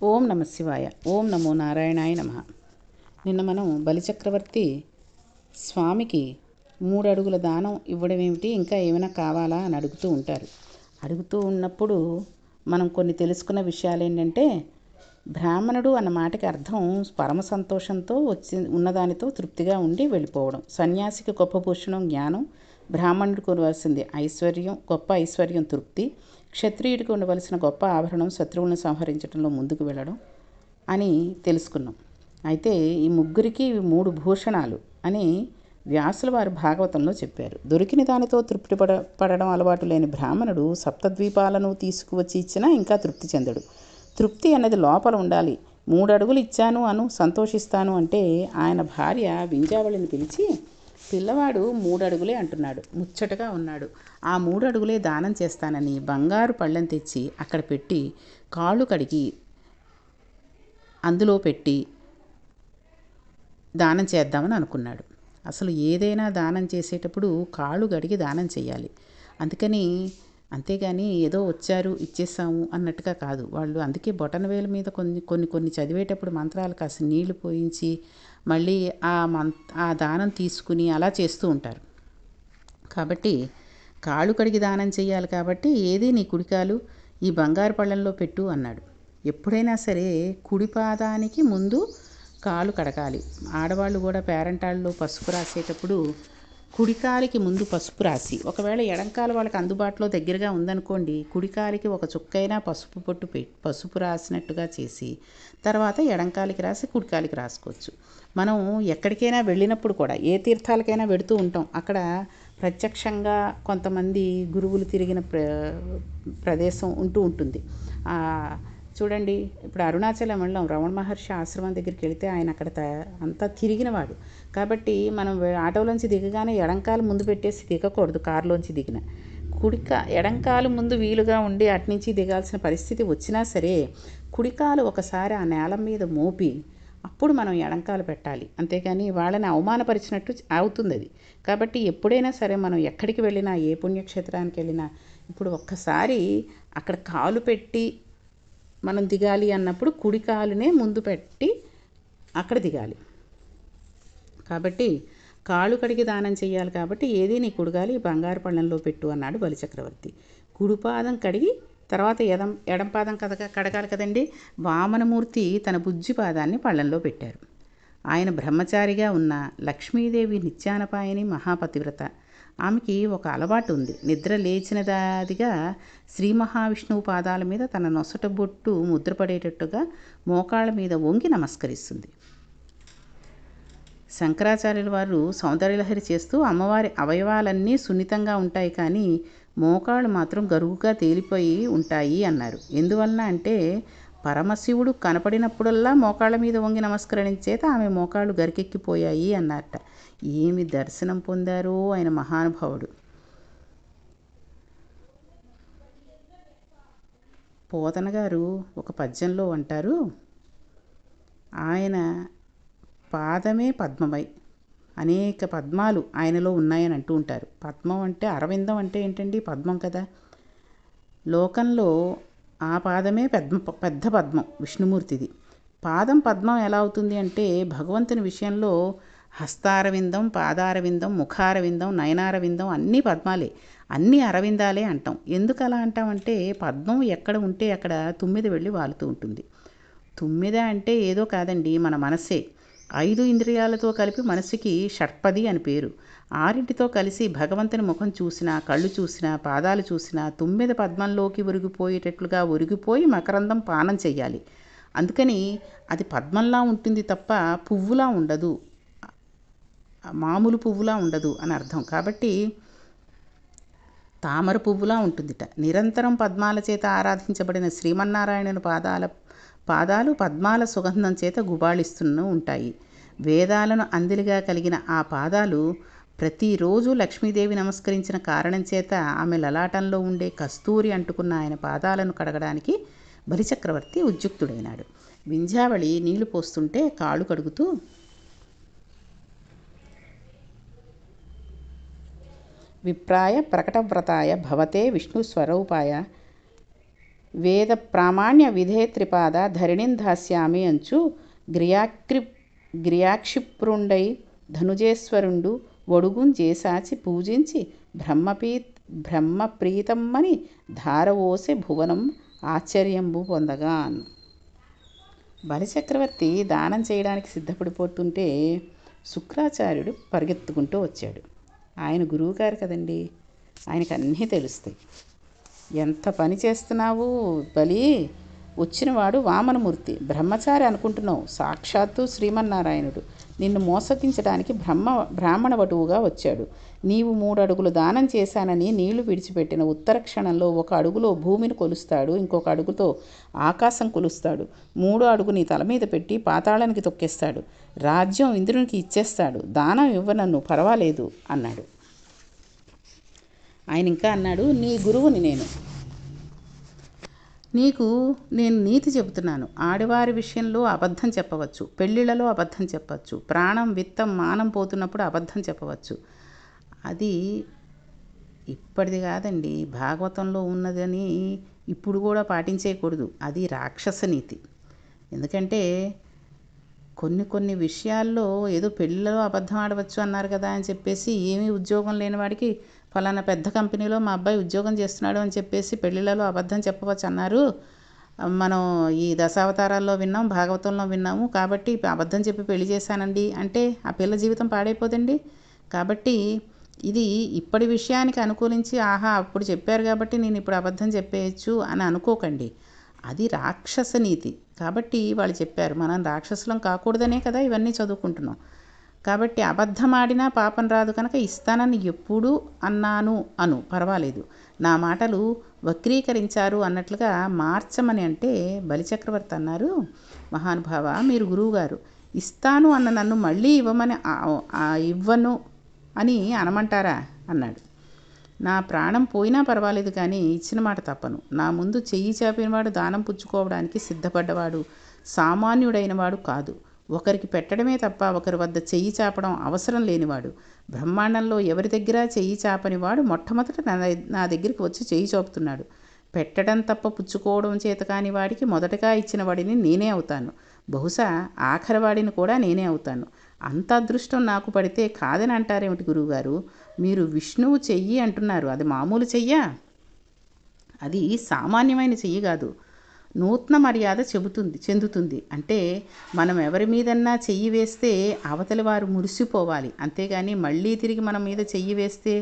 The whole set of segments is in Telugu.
ఓం నమ శివాయ. ఓం నమో నారాయణాయ నమ. నిన్న మనం బలిచక్రవర్తి స్వామికి 3 అడుగుల దానం ఇవ్వడం ఏమిటి, ఇంకా ఏమైనా కావాలా అని అడుగుతూ ఉంటారు. అడుగుతూ ఉన్నప్పుడు మనం కొన్ని తెలుసుకున్న విషయాలు ఏంటంటే, బ్రాహ్మణుడు అన్న మాటకి అర్థం పరమ సంతోషంతో ఉన్నదానితో తృప్తిగా ఉండి వెళ్ళిపోవడం. సన్యాసికి గొప్ప భూషణం జ్ఞానం, బ్రాహ్మణుడికి ఉండవలసింది ఐశ్వర్యం, గొప్ప ఐశ్వర్యం తృప్తి, క్షత్రియుడికి ఉండవలసిన గొప్ప ఆభరణం శత్రువులను సంహరించడంలో ముందుకు వెళ్ళడం అని తెలుసుకున్నాం. అయితే ఈ ముగ్గురికి 3 భూషణాలు అని వ్యాసుల వారు భాగవతంలో చెప్పారు. దొరికిన దానితో తృప్తి పడడం అలవాటు లేని బ్రాహ్మణుడు సప్తద్వీపాలను తీసుకువచ్చి ఇచ్చినా ఇంకా తృప్తి చెందడు. తృప్తి అన్నది లోపల ఉండాలి. 3 అడుగులు ఇచ్చాను అను సంతోషిస్తాను అంటే ఆయన భార్య వింజావళిని పిలిచి, పిల్లవాడు 3 అడుగులే అంటున్నాడు, ముచ్చటగా ఉన్నాడు, ఆ 3 అడుగులే దానం చేస్తానని బంగారు పళ్ళెం తెచ్చి అక్కడ పెట్టి కాళ్ళు కడిగి అందులో పెట్టి దానం చేద్దామని అనుకున్నాడు. అసలు ఏదైనా దానం చేసేటప్పుడు కాళ్ళు కడిగి దానం చేయాలి. అంతేగాని ఏదో వచ్చారు ఇచ్చేసాము అన్నట్టుగా కాదు. వాళ్ళు అందుకే బొటనవేలు మీద కొన్ని చదివేటప్పుడు మంత్రాలు కాస్త నీళ్లు పోయించి మళ్ళీ ఆ దానం తీసుకుని అలా చేస్తూ ఉంటారు. కాబట్టి కాళ్ళు కడిగి దానం చేయాలి. కాబట్టి ఏది నీ కుడికాలు ఈ బంగారు పళ్ళెంలో పెట్టు అన్నాడు. ఎప్పుడైనా సరే కుడి పాదానికి ముందు కాలు కడగాలి. ఆడవాళ్ళు కూడా పేరంటాళ్ళలో పసుపు రాసేటప్పుడు కుడికాలికి ముందు పసుపు రాసి, ఒకవేళ ఎడంకాలు వాళ్ళకి అందుబాటులో దగ్గరగా ఉందనుకోండి, కుడికాలికి ఒక చుక్కైనా పసుపు రాసినట్టుగా చేసి తర్వాత ఎడంకాలికి రాసి కుడికాలికి రాసుకోవచ్చు. మనం ఎక్కడికైనా వెళ్ళినప్పుడు కూడా ఏ తీర్థాలకైనా వెడుతూ ఉంటాం. అక్కడ ప్రత్యక్షంగా కొంతమంది గురువులు తిరిగిన ప్రదేశం ఉంటుంది. చూడండి, ఇప్పుడు అరుణాచలం వెళ్ళాం, రమణ మహర్షి ఆశ్రమం దగ్గరికి వెళితే ఆయన అక్కడ అంతా తిరిగినవాడు. కాబట్టి మనం ఆటోలోంచి దిగగానే ఎడంకాలు ముందు పెట్టేసి దిగకూడదు. కారులోంచి దిగిన ఎడంకాలు ముందు వీలుగా ఉండి అట్నుంచి దిగాల్సిన పరిస్థితి వచ్చినా సరే కుడికాలు ఒకసారి ఆ నేల మీద మోపి అప్పుడు మనం ఎడంకాలు పెట్టాలి. అంతేగాని వాళ్ళని అవమానపరిచినట్టు అవుతుంది అది. కాబట్టి ఎప్పుడైనా సరే మనం ఎక్కడికి వెళ్ళినా, ఏ పుణ్యక్షేత్రానికి వెళ్ళినా, ఇప్పుడు ఒక్కసారి అక్కడ కాలు పెట్టి మనం దిగాలి అన్నప్పుడు కుడి కాలునే ముందు పెట్టి అక్కడ దిగాలి. కాబట్టి కాళ్ళు కడిగి దానం చేయాలి. కాబట్టి ఏది నీ కుడిగాలి బంగారు పళ్ళెంలో పెట్టు అన్నాడు బలిచక్రవర్తి. కుడిపాదం కడిగి తర్వాత ఎడం పాదం కడగాలి కదండి. వామనమూర్తి తన బుజ్జి పాదాన్ని పళ్ళెంలో పెట్టారు. ఆయన బ్రహ్మచారిగా ఉన్న లక్ష్మీదేవి నిత్యానపాయని మహాపతివ్రత. ఆమెకి ఒక అలవాటు ఉంది. నిద్ర లేచినదాదిగా శ్రీ మహావిష్ణువు పాదాల మీద తన నొసట బొట్టు ముద్రపడేటట్టుగా మోకాళ్ళ మీద వంగి నమస్కరిస్తుంది. శంకరాచార్యుల వారు సౌందర్యలహరి చేస్తూ అమ్మవారి అవయవాలన్నీ సున్నితంగా ఉంటాయి, కానీ మోకాళ్ళు మాత్రం గరువుగా తేలిపోయి ఉంటాయి అన్నారు. ఎందువలన అంటే పరమశివుడు కనపడినప్పుడల్లా మోకాళ్ళ మీద వంగి నమస్కరించేత ఆమె మోకాళ్ళు గరికెక్కిపోయాయి అన్నారట. ఏమి దర్శనం పొందారో ఆయన మహానుభావుడు. పోతన గారు ఒక పద్యంలో అంటారు, ఆయన పాదమే పద్మమై, అనేక పద్మాలు ఆయనలో ఉన్నాయని అంటూ ఉంటారు. పద్మం అంటే అరవిందం అంటే ఏంటండి, పద్మం కదా. లోకంలో ఆ పాదమే పెద్ద పద్మం విష్ణుమూర్తిది. పాదం పద్మం ఎలా అవుతుంది అంటే భగవంతుని విషయంలో హస్తారవిందం, పాదారవిందం, ముఖారవిందం, నయనారవిందం అన్నీ పద్మాలే, అన్నీ అరవిందాలే అంటాం. ఎందుకు అలా అంటామంటే పద్మం ఎక్కడ ఉంటే అక్కడ తుమ్మిద వెళ్ళి వాలుతూ ఉంటుంది. తుమ్మిద అంటే ఏదో కాదండి, మన మనస్సే. 5 ఇంద్రియాలతో కలిపి మనసుకి షట్పది అని పేరు. 6టితో కలిసి భగవంతుని ముఖం చూసినా, కళ్ళు చూసినా, పాదాలు చూసినా తుమ్మిద పద్మంలోకి ఒరిగిపోయేటట్లుగా ఒరిగిపోయి మకరందం పానం చెయ్యాలి. అందుకని అది పద్మంలా ఉంటుంది తప్ప పువ్వులా ఉండదు, మామూలు పువ్వులా ఉండదు అని అర్థం. కాబట్టి తామర పువ్వులా ఉంటుందిట. నిరంతరం పద్మాల చేత ఆరాధించబడిన శ్రీమన్నారాయణుని పాదాలు పద్మాల సుగంధం చేత గుబాళిస్తూనే ఉంటాయి. వేదాలను అందిలిగా కలిగిన ఆ పాదాలు ప్రతిరోజు లక్ష్మీదేవి నమస్కరించిన కారణం చేత ఆమె లలాటంలో ఉండే కస్తూరి అంటుకున్న ఆయన పాదాలను కడగడానికి బలిచక్రవర్తి ఉద్యుక్తుడైనాడు. వింధ్యావళి నీళ్లు పోస్తుంటే కాళ్ళు కడుగుతూ, విప్రాయ ప్రకటవ్రతాయ భవతే విష్ణు స్వరూపాయ వేద ప్రామాణ్య విధేత్రిపాద ధరణిం దాస్యామి అంచు గ్రియాక్షిప్రుండై ధనుజేశ్వరుండు ఒడుగుం చేసాచి పూజించి బ్రహ్మప్రీతమ్మని ధారవోసే భువనం ఆశ్చర్యంబు పొందగా. బలిచక్రవర్తి దానం చేయడానికి సిద్ధపడిపోతుంటే శుక్రాచార్యుడు పరిగెత్తుకుంటూ వచ్చాడు. ఆయన గురువుగారు కదండి, ఆయనకు అన్నీ తెలుస్తాయి. ఎంత పని చేస్తున్నావు బలి, వచ్చినవాడు వామనమూర్తి, బ్రహ్మచారి అనుకుంటున్నావు, సాక్షాత్తు శ్రీమన్నారాయణుడు నిన్ను మోసగించడానికి బ్రాహ్మణ వటువుగా వచ్చాడు. నీవు 3 అడుగులు దానం చేశానని నీళ్లు విడిచిపెట్టిన ఉత్తర క్షణంలో 1 అడుగులో భూమిని కొలుస్తాడు, ఇంకొక అడుగుతో ఆకాశం కొలుస్తాడు, 3వ అడుగు నీ తల మీద పెట్టి పాతాళానికి తొక్కేస్తాడు, రాజ్యం ఇంద్రునికి ఇచ్చేస్తాడు, దానం ఇవ్వనన్ను పర్వాలేదు అన్నాడు. ఆయన ఇంకా అన్నాడు, నీ గురువుని నీకు నేను నీతి చెబుతున్నాను. ఆడవారి విషయంలో అబద్ధం చెప్పవచ్చు, పెళ్ళిళ్ళలో అబద్ధం చెప్పవచ్చు, ప్రాణం విత్తం మానం పోతున్నప్పుడు అబద్ధం చెప్పవచ్చు. అది ఇప్పటిది కాదండి, భాగవతంలో ఉన్నదని ఇప్పుడు కూడా పాటించేయకూడదు. అది రాక్షస నీతి. ఎందుకంటే కొన్ని విషయాల్లో ఏదో పెళ్ళిలో అబద్ధం ఆడవచ్చు అన్నారు కదా అని చెప్పేసి, ఏమీ ఉద్యోగం లేని వాడికి ఫలానా పెద్ద కంపెనీలో మా అబ్బాయి ఉద్యోగం చేస్తున్నాడు అని చెప్పేసి పెళ్ళిళ్ళలో అబద్ధం చెప్పవచ్చు అన్నారు. మనం ఈ దశావతారాల్లో విన్నాం, భాగవతంలో విన్నాము. కాబట్టి అబద్ధం చెప్పి పెళ్లి చేశానండి అంటే ఆ పిల్ల జీవితం పాడైపోదండి. కాబట్టి ఇది ఇప్పటి విషయానికి అనుకూలించి అప్పుడు చెప్పారు కాబట్టి నేను ఇప్పుడు అబద్ధం చెప్పేయచ్చు అని అనుకోకండి. అది రాక్షస నీతి. కాబట్టి వాళ్ళు చెప్పారు, మనం రాక్షసులం కాకూడదనే కదా ఇవన్నీ చదువుకుంటున్నాం. కాబట్టి అబద్ధం ఆడినా పాపం రాదు కనుక ఇస్తానని ఎప్పుడు అన్నాను పర్వాలేదు, నా మాటలు వక్రీకరించారు అన్నట్లుగా మార్చమని అంటే బలిచక్రవర్తి అన్నారు, మహానుభావ మీరు గురువుగారు, ఇస్తాను అన్న నన్ను మళ్ళీ ఇవ్వను అని అనమంటారా అన్నాడు. నా ప్రాణం పోయినా పర్వాలేదు కానీ ఇచ్చిన మాట తప్పను. నా ముందు చెయ్యి చాపినవాడు దానం పుచ్చుకోవడానికి సిద్ధపడ్డవాడు సామాన్యుడైనవాడు కాదు. ఒకరికి పెట్టడమే తప్ప ఒకరి వద్ద చెయ్యి చాపడం అవసరం లేనివాడు. బ్రహ్మాండంలో ఎవరి దగ్గర చెయ్యి చాపనివాడు మొట్టమొదట నా దగ్గరికి వచ్చి చెయ్యి చాపుతున్నాడు. పెట్టడం తప్ప పుచ్చుకోవడం చేత కాని వాడికి మొదటగా ఇచ్చిన వాడిని నేనే అవుతాను. బహుశా ఆఖరి వాడిని కూడా నేనే అవుతాను. అంత అదృష్టం నాకు పడితే కాదని అంటారేమిటి గురువుగారు? మీరు విష్ణువు చెయ్యి అంటున్నారు, అది మామూలు చెయ్యా? అది సామాన్యమైన చెయ్యి కాదు, నూతన మర్యాద చెందుతుంది. అంటే మనం ఎవరి మీదన్నా చెయ్యి వేస్తే అవతలి వారు మురిసిపోవాలి, అంతేగాని మళ్ళీ తిరిగి మన మీద చెయ్యి వేస్తే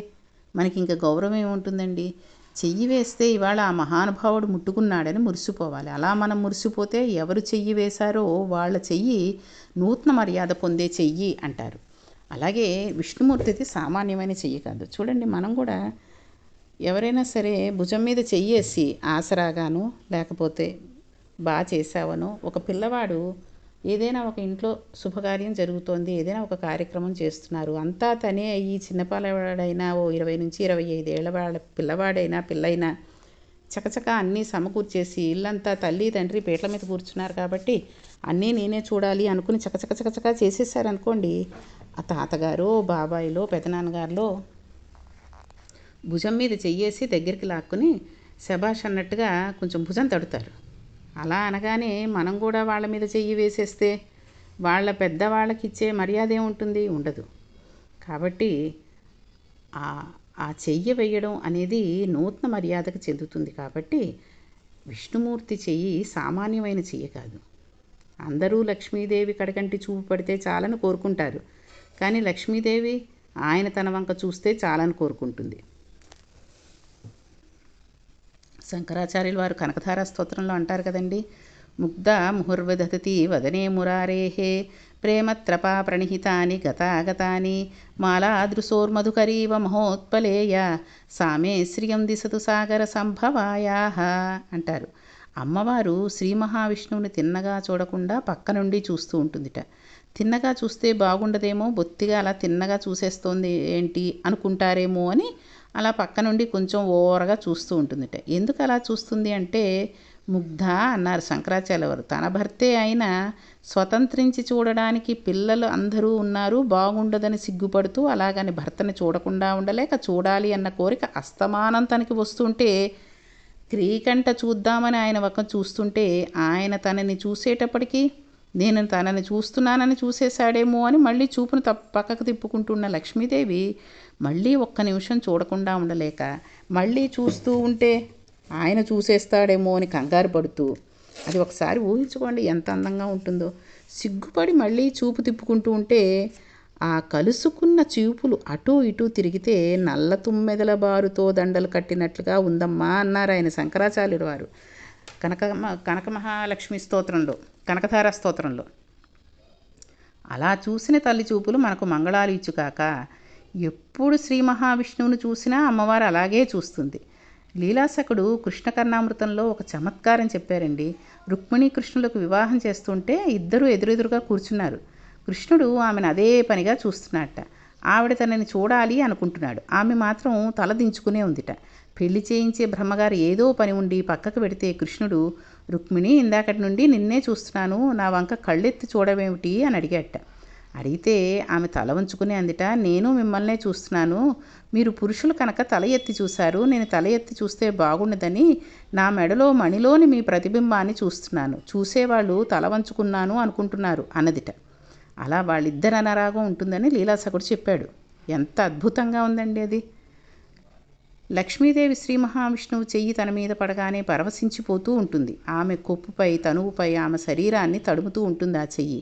మనకి ఇంకా గౌరవం ఏముంటుందండి? చెయ్యి వేస్తే ఇవాళ ఆ మహానుభావుడు ముట్టుకున్నాడని మురిసిపోవాలి. అలా మనం మురిసిపోతే ఎవరు చెయ్యి వేశారో వాళ్ళ చెయ్యి నూతన మర్యాద పొందే చెయ్యి అంటారు. అలాగే విష్ణుమూర్తిది సామాన్యమైన చెయ్యి కాదు. చూడండి, మనం కూడా ఎవరైనా సరే భుజం మీద చెయ్యేసి ఆసరాగాను లేకపోతే బాగా చేసావనో, ఒక పిల్లవాడు ఏదైనా ఒక ఇంట్లో శుభకార్యం జరుగుతోంది, ఏదైనా ఒక కార్యక్రమం చేస్తున్నారు, అంతా తనే అయ్యి చిన్నపిల్లవాడైనా 20 నుంచి 25 ఏళ్ల పిల్లవాడైనా పిల్లైనా చకచక అన్నీ సమకూర్చేసి ఇల్లంతా తల్లి తండ్రి పీటల మీద కూర్చున్నారు కాబట్టి అన్నీ నేనే చూడాలి అనుకుని చకచక చేసేసారనుకోండి, ఆ తాతగారో బాబాయిలో పెదనాన్నగారిలో భుజం మీద చెయ్యేసి దగ్గరికి లాక్కుని శబాష్ అన్నట్టుగా కొంచెం భుజం తడుతారు. అలా అనగానే మనం కూడా వాళ్ళ మీద చెయ్యి వేసేస్తే వాళ్ళ పెద్దవాళ్ళకి ఇచ్చే మర్యాద ఏముంటుంది? ఉండదు. కాబట్టి ఆ చెయ్యి వేయడం అనేది నూతన మర్యాదకు చెందుతుంది. కాబట్టి విష్ణుమూర్తి చెయ్యి సామాన్యమైన చెయ్యి కాదు. అందరూ లక్ష్మీదేవి కడకంటి చూపు పడితే చాలని కోరుకుంటారు, కానీ లక్ష్మీదేవి ఆయన తన వంక చూస్తే చాలని కోరుకుంటుంది. శంకరాచార్యుల వారు కనకధార స్తోత్రంలో అంటారు కదండి, ముగ్ధ ముహుర్విదధతి వదనే మురారేహే ప్రేమత్రపా ప్రణిహితాని గతాగతాని మాలాదృశోర్మధుకరీవ మహోత్పలేయ సామే శ్రియం దిశతు సాగర సంభవాయాహ అంటారు. అమ్మవారు శ్రీ మహావిష్ణువుని తిన్నగా చూడకుండా పక్క నుండి చూస్తూ ఉంటుందిట. తిన్నగా చూస్తే బాగుండదేమో, బొత్తిగా అలా తిన్నగా చూసేస్తోంది ఏంటి అనుకుంటారేమో అని అలా పక్క నుండి కొంచెం ఓవర్గా చూస్తూ ఉంటుందిట. ఎందుకు అలా చూస్తుంది అంటే, ముగ్ధ అన్నారు శంకరాచార్య వారు. తన భర్తే అయినా స్వతంత్రించి చూడడానికి పిల్లలు అందరూ ఉన్నారు, బాగుండదని సిగ్గుపడుతూ అలాగని భర్తని చూడకుండా ఉండలేక చూడాలి అన్న కోరిక అస్తమానం తనకి వస్తుంటే క్రీకంట చూద్దామని ఆయన ఒక చూస్తుంటే ఆయన తనని చూసేటప్పటికీ నేను తనని చూస్తున్నానని చూసేశాడేమో అని మళ్ళీ చూపును పక్కకు తిప్పుకుంటున్న లక్ష్మీదేవి మళ్ళీ ఒక్క నిమిషం చూడకుండా ఉండలేక మళ్ళీ చూస్తూ ఉంటే ఆయన చూసేస్తాడేమో అని కంగారు పడుతూ, అది ఒకసారి ఊహించుకోండి ఎంత అందంగా ఉంటుందో. సిగ్గుపడి మళ్ళీ చూపు తిప్పుకుంటూ ఉంటే ఆ కలుసుకున్న చూపులు అటూ ఇటూ తిరిగితే నల్ల తుమ్మెదల బారుతో దండలు కట్టినట్లుగా ఉందమ్మా అన్నారు ఆయన శంకరాచార్యుడు వారు కనక మహాలక్ష్మి స్తోత్రంలో, కనకధార స్తోత్రంలో. అలా చూసిన తల్లి చూపులు మనకు మంగళాలు ఇచ్చుకాక. ఎప్పుడు శ్రీ మహావిష్ణువును చూసినా అమ్మవారు అలాగే చూస్తుంది. లీలాసకుడు కృష్ణకర్ణామృతంలో ఒక చమత్కారం చెప్పారండి. రుక్మిణీ కృష్ణులకు వివాహం చేస్తుంటే ఇద్దరు ఎదురెదురుగా కూర్చున్నారు. కృష్ణుడు ఆమెను అదే పనిగా చూస్తున్నట్ట. ఆవిడ తనని చూడాలి అనుకుంటున్నాడు. ఆమె మాత్రం తల దించుకునే ఉందిట. పెళ్లి చేయించే బ్రహ్మగారు ఏదో పని ఉండి పక్కకు పెడితే కృష్ణుడు, రుక్మిణి ఇందాకటి నుండి నిన్నే చూస్తున్నాను, నా వంక కళ్ళెత్తి చూడవేమిటి అని అడిగాట. అడిగితే ఆమె తల వంచుకునే అందిట, నేను మిమ్మల్నే చూస్తున్నాను, మీరు పురుషులు కనుక తల ఎత్తి చూశారు, నేను తల ఎత్తి చూస్తే బాగుండదని నా మెడలో మణిలోని మీ ప్రతిబింబాన్ని చూస్తున్నాను, చూసేవాళ్ళు తల వంచుకున్నాను అనుకుంటున్నారు అన్నదిట. అలా వాళ్ళిద్దరు అనరాగం ఉంటుందని లీలాసకుడు చెప్పాడు. ఎంత అద్భుతంగా ఉందండి అది. లక్ష్మీదేవి శ్రీ మహావిష్ణువు చెయ్యి తన మీద పడగానే పరవశించిపోతూ ఉంటుంది. ఆమె కొప్పుపై తనువుపై ఆమె శరీరాన్ని తడుముతూ ఉంటుంది ఆ చెయ్యి.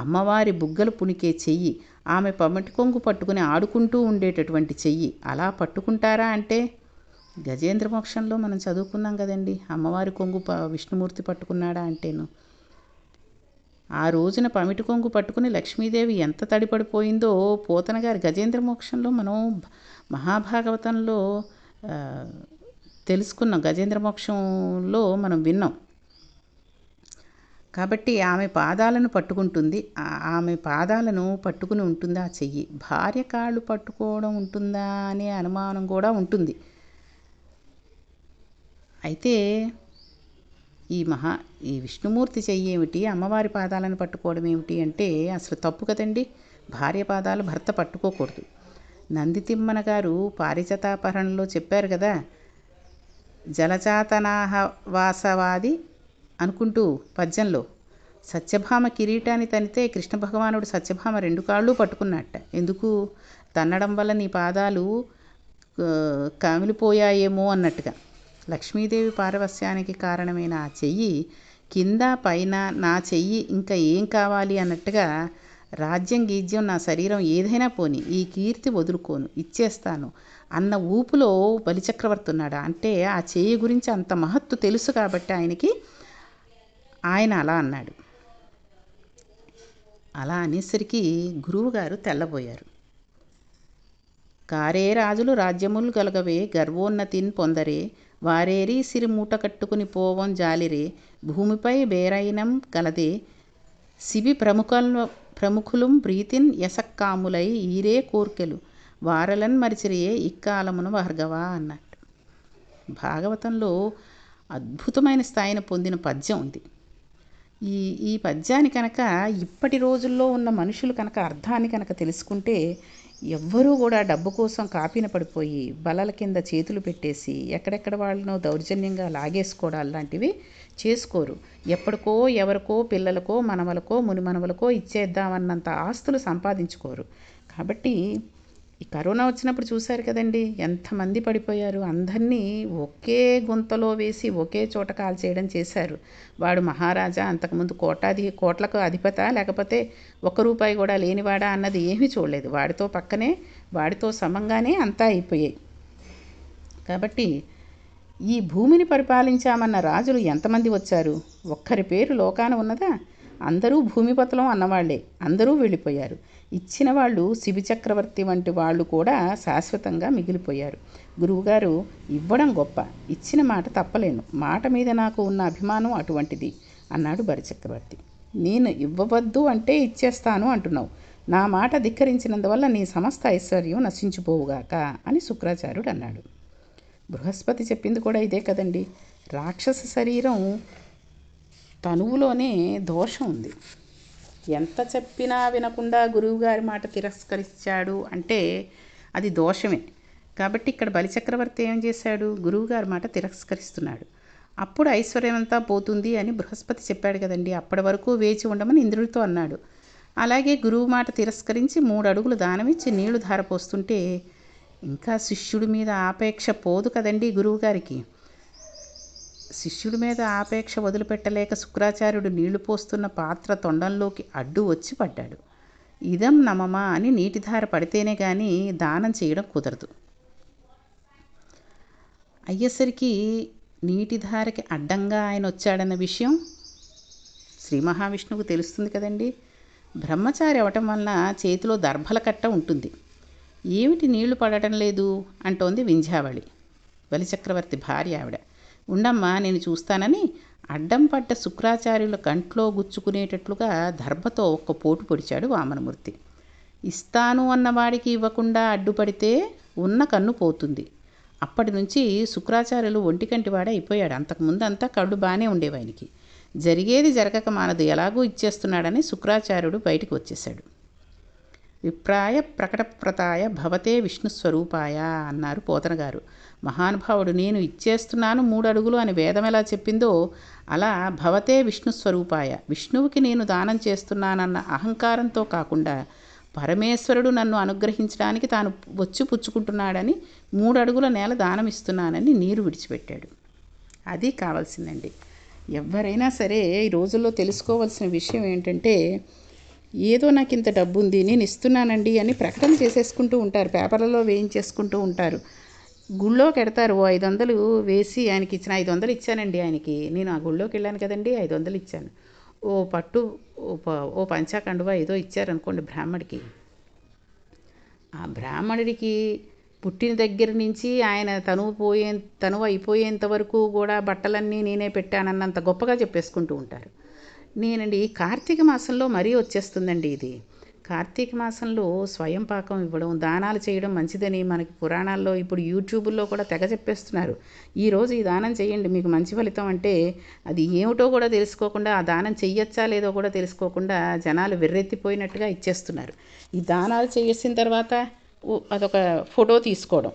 అమ్మవారి బుగ్గలు పుణికే చెయ్యి, ఆమె పమటి కొంగు పట్టుకుని ఆడుకుంటూ ఉండేటటువంటి చెయ్యి. అలా పట్టుకుంటారా అంటే గజేంద్ర మోక్షంలో మనం చదువుకున్నాం కదండి, అమ్మవారి కొంగు విష్ణుమూర్తి పట్టుకున్నాడా అంటేను. ఆ రోజున పమిటి కొంగు పట్టుకుని లక్ష్మీదేవి ఎంత తడిపడిపోయిందో పోతన గారి గజేంద్ర మోక్షంలో మనం మహాభాగవతంలో తెలుసుకున్నాం, గజేంద్ర మోక్షంలో మనం విన్నాం. కాబట్టి ఆమె పాదాలను పట్టుకుంటుంది, ఆమె పాదాలను పట్టుకుని ఉంటుంది ఆ చెయ్యి. భార్య కాళ్ళు పట్టుకోవడం ఉంటుందా అనే అనుమానం కూడా ఉంటుంది. అయితే ఈ విష్ణుమూర్తి చెయ్యి ఏమిటి, అమ్మవారి పాదాలను పట్టుకోవడం ఏమిటి అంటే అసలు తప్పు కదండి. భార్య పాదాలు భర్త పట్టుకోకూడదు. నందితిమ్మన గారు పారిజాతాపహరణలో చెప్పారు కదా, జలచాతనాహవాసవాది అనుకుంటూ పద్యంలో సత్యభామ కిరీటాన్ని తనితే కృష్ణ భగవానుడు సత్యభామ రెండు కాళ్ళు పట్టుకున్నట్ట. ఎందుకు, తన్నడం వల్ల నీ పాదాలు కమిలిపోయాయేమో అన్నట్టుగా. లక్ష్మీదేవి పారవస్యానికి కారణమైన ఆ చెయ్యి కింద పైన నా చెయ్యి ఇంకా ఏం కావాలి అన్నట్టుగా, రాజ్యం గీజ్యం నా శరీరం ఏదైనా పోని ఈ కీర్తి వదులుకోను, ఇచ్చేస్తాను అన్న ఊపులో బలిచక్రవర్తి ఉన్నాడా అంటే ఆ చెయ్యి గురించి అంత మహత్తు తెలుసు కాబట్టి ఆయన అలా అన్నాడు. అలా అనేసరికి గురువుగారు తెల్లబోయారు. కారే రాజులు రాజ్యములు గలగవే గర్వోన్నతిన్ పొందరే, వారేరి సిరి మూట కట్టుకుని పోవం జాలిరే, భూమిపై బేరైనం గలదే, సిబి ప్రముఖులం ప్రీతిన్ యసక్కాములై ఈరే కోర్కెలు, వారలన్ మరిచిరియే ఇక్కాలమున భార్గవ అన్నట్టు. భాగవతంలో అద్భుతమైన స్థాయిని పొందిన పద్యం ఉంది. ఈ పద్యాన్ని కనుక ఇప్పటి రోజుల్లో ఉన్న మనుషులు కనుక అర్థాన్ని కనుక తెలుసుకుంటే ఎవ్వరూ కూడా డబ్బు కోసం కాపిన పడిపోయి బలల కింద చేతులు పెట్టేసి ఎక్కడెక్కడ వాళ్ళనో దౌర్జన్యంగా లాగేసుకోవడాలు లాంటివి చేసుకోరు. ఎప్పటికో ఎవరికో పిల్లలకో మనవలకో మునిమనవలకో ఇచ్చేద్దామన్నంత ఆస్తులు సంపాదించుకోరు. కాబట్టి ఈ కరోనా వచ్చినప్పుడు చూశారు కదండి, ఎంతమంది పడిపోయారు. అందరినీ ఒకే గుంతలో వేసి ఒకే చోట కాల్చేయడం చేశారు. వాడు మహారాజా, అంతకుముందు కోట్లకు అధిపత, లేకపోతే ₹1 కూడా లేనివాడా అన్నది ఏమీ చూడలేదు. వాడితో పక్కనే వాడితో సమంగానే అంతా అయిపోయాయి. కాబట్టి ఈ భూమిని పరిపాలించామన్న రాజులు ఎంతమంది వచ్చారు? ఒక్కరి పేరు లోకాన ఉన్నదా? అందరూ భూమిపతలం అన్నవాళ్లే, అందరూ వెళ్ళిపోయారు. ఇచ్చిన వాళ్ళు శిబి చక్రవర్తి వంటి వాళ్ళు కూడా శాశ్వతంగా మిగిలిపోయారు. గురువుగారు ఇవ్వడం గొప్ప, ఇచ్చిన మాట తప్పలేను, మాట మీద నాకు ఉన్న అభిమానం అటువంటిది అన్నాడు బలిచక్రవర్తి. నేను ఇవ్వవద్దు అంటే ఇచ్చేస్తాను అంటున్నావు, నా మాట ధిక్కరించినందువల్ల నీ సమస్త ఐశ్వర్యం నశించిపోవుగాక అని శుక్రాచార్యుడు అన్నాడు. బృహస్పతి చెప్పింది కూడా ఇదే కదండి. రాక్షస శరీరం తనువులోనే దోషం ఉంది. ఎంత చెప్పినా వినకుండా గురువుగారి మాట తిరస్కరించాడు అంటే అది దోషమే. కాబట్టి ఇక్కడ బలిచక్రవర్తి ఏం చేశాడు, గురువుగారి మాట తిరస్కరిస్తున్నాడు. అప్పుడు ఐశ్వర్యమంతా పోతుంది అని బృహస్పతి చెప్పాడు కదండి. అప్పటి వరకు వేచి ఉండమని ఇంద్రుడితో అన్నాడు. అలాగే గురువు మాట తిరస్కరించి 3 అడుగులు దానమిచ్చి నీళ్లు ధారపోస్తుంటే ఇంకా శిష్యుడి మీద ఆపేక్ష పోదు కదండి గురువుగారికి. శిష్యుడి మీద ఆపేక్ష వదిలిపెట్టలేక శుక్రాచార్యుడు నీళ్లు పోస్తున్న పాత్ర తొండంలోకి అడ్డు వచ్చి పడ్డాడు. ఇదం నమమా అని నీటిధార పడితేనే కానీ దానం చేయడం కుదరదు. అయ్యేసరికి నీటిధారకి అడ్డంగా ఆయన వచ్చాడన్న విషయం శ్రీ మహావిష్ణువుకు తెలుస్తుంది కదండి. బ్రహ్మచారి అవటం వలన చేతిలో దర్భల కట్ట ఉంటుంది. ఏమిటి నీళ్లు పడటం లేదు అంటోంది వింధ్యావళి, బలిచక్రవర్తి భార్య ఆవిడ. ఉండమ్మా నేను చూస్తానని అడ్డం పడ్డ శుక్రాచార్యుల కంట్లో గుచ్చుకునేటట్లుగా దర్భతో ఒక్క పోటు పొడిచాడు వామనమూర్తి. ఇస్తాను అన్నవాడికి ఇవ్వకుండా అడ్డుపడితే ఉన్న కన్ను పోతుంది. అప్పటి నుంచి శుక్రాచార్యులు ఒంటికంటివాడే అయిపోయాడు. అంతకుముందు అంతా కళ్ళు బాగానే ఉండేవి ఆయనకి. జరిగేది జరగక మానదు, ఎలాగూ ఇచ్చేస్తున్నాడని శుక్రాచార్యుడు బయటికి వచ్చేశాడు. విప్రాయ ప్రకటప్రతాయ భవతే విష్ణుస్వరూపాయ అన్నారు పోతన గారు. మహానుభావుడు నేను ఇచ్చేస్తున్నాను 3 అడుగులు అని వేదం ఎలా చెప్పిందో అలా భవతే విష్ణుస్వరూపాయ, విష్ణువుకి నేను దానం చేస్తున్నానన్న అహంకారంతో కాకుండా పరమేశ్వరుడు నన్ను అనుగ్రహించడానికి తాను వచ్చి పుచ్చుకుంటున్నాడని 3 అడుగుల నేల దానం ఇస్తున్నానని నీరు విడిచిపెట్టాడు. అది కావాల్సిందండి. ఎవరైనా సరే ఈ రోజుల్లో తెలుసుకోవాల్సిన విషయం ఏంటంటే, ఏదో నాకు ఇంత డబ్బు ఉంది నేను ఇస్తున్నానండి అని ప్రకటన చేసేసుకుంటూ ఉంటారు, పేపర్లలో వేయించేసుకుంటూ ఉంటారు. గుళ్ళోకి ఎడతారు, ఓ 500 వేసి ఆయనకి ఇచ్చిన 500 ఇచ్చానండి ఆయనకి, నేను ఆ గుళ్ళోకి వెళ్ళాను కదండి 500 ఇచ్చాను. ఓ పట్టు ఓ పంచా కండువా ఏదో ఇచ్చారనుకోండి బ్రాహ్మడికి. ఆ బ్రాహ్మణుడికి పుట్టిన దగ్గర నుంచి ఆయన తనువు అయిపోయేంత వరకు కూడా బట్టలన్నీ నేనే పెట్టానన్నంత గొప్పగా చెప్పేసుకుంటూ ఉంటారు. నేనండి కార్తీక మాసంలో మరీ వచ్చేస్తుందండి ఇది. కార్తీక మాసంలో స్వయం పాకం ఇవ్వడం, దానాలు చేయడం మంచిదని మనకి పురాణాల్లో ఇప్పుడు యూట్యూబుల్లో కూడా తెగ చెప్పేస్తున్నారు. ఈరోజు ఈ దానం చేయండి మీకు మంచి ఫలితం అంటే అది ఏమిటో కూడా తెలుసుకోకుండా, ఆ దానం చెయ్యొచ్చా లేదో కూడా తెలుసుకోకుండా జనాలు వెర్రెత్తిపోయినట్టుగా ఇచ్చేస్తున్నారు. ఈ దానాలు చేసిన తర్వాత అదొక ఫోటో తీసుకోవడం.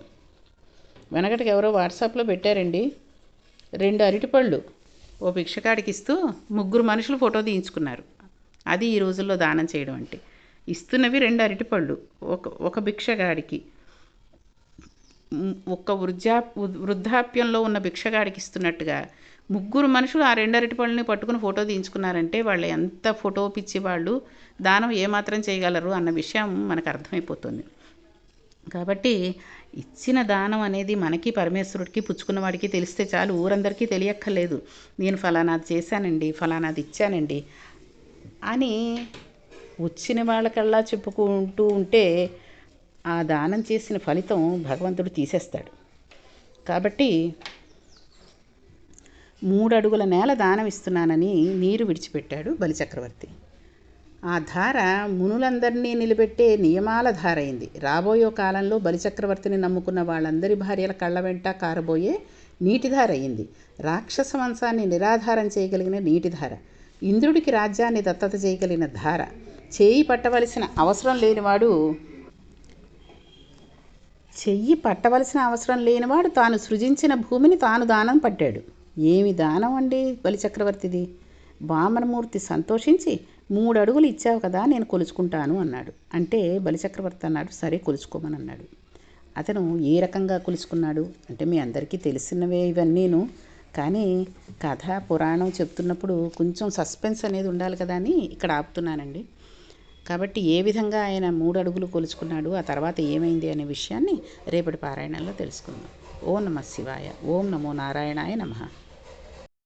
వెనకటికి ఎవరో వాట్సాప్లో పెట్టారండి, 2 అరటిపళ్ళు ఓ భిక్షగాడికి ఇస్తూ 3 మనుషులు ఫోటో తీయించుకున్నారు. అది ఈ రోజుల్లో దానం చేయడం అంటే. ఇస్తున్నవి 2 అరటిపళ్ళు ఒక భిక్షగాడికి, ఒక వృద్ధాప్యంలో ఉన్న భిక్షగాడికి ఇస్తున్నట్టుగా 3 మనుషులు ఆ 2 అరటిపళ్ళని పట్టుకుని ఫోటో తీయించుకున్నారంటే వాళ్ళు ఎంత ఫోటో పిచ్చి, వాళ్ళు దానం ఏమాత్రం చేయగలరు అన్న విషయం మనకు అర్థమైపోతుంది. కాబట్టి ఇచ్చిన దానం అనేది మనకి పరమేశ్వరుడికి పుచ్చుకున్న వాడికి తెలిస్తే చాలు, ఊరందరికీ తెలియక్కర్లేదు. నేను ఫలానాది చేశానండి, ఫలానాది ఇచ్చానండి అని వచ్చిన వాళ్ళకల్లా చెప్పుకుంటూ ఉంటే ఆ దానం చేసిన ఫలితం భగవంతుడు తీసేస్తాడు. కాబట్టి 3 అడుగుల నేల దానం ఇస్తున్నానని నీరు విడిచిపెట్టాడు బలిచక్రవర్తి. ఆ ధార మునులందరినీ నిలబెట్టే నియమాల ధార అయింది. రాబోయే కాలంలో బలిచక్రవర్తిని నమ్ముకున్న వాళ్ళందరి భార్యల కళ్ళ వెంట కారబోయే నీటిధార అయింది. రాక్షస వంశాన్ని నిరాధారం చేయగలిగిన నీటిధార, ఇంద్రుడికి రాజ్యాన్ని దత్తత చేయగలిగిన ధార, చెయ్యి పట్టవలసిన అవసరం లేనివాడు తాను సృజించిన భూమిని తాను దానం పట్టాడు. ఏమి దానం అండి బలిచక్రవర్తిది. వామనమూర్తి సంతోషించి 3 అడుగులు ఇచ్చావు కదా నేను కొలుచుకుంటాను అన్నాడు. అంటే బలిచక్రవర్తి అన్నాడు సరే కొలుచుకోమని అన్నాడు. అతను ఏ రకంగా కొలుచుకున్నాడు అంటే మీ అందరికీ తెలిసినవే ఇవన్నీను, కానీ కథ పురాణం చెప్తున్నప్పుడు కొంచెం సస్పెన్స్ అనేది ఉండాలి కదా అని ఇక్కడ ఆపుతున్నానండి. కాబట్టి ఏ విధంగా ఆయన 3 అడుగులు కొలుచుకున్నాడు, ఆ తర్వాత ఏమైంది అనే విషయాన్ని రేపటి పారాయణంలో తెలుసుకుందాం. ఓం నమః శివాయ. ఓం నమో నారాయణాయ నమః.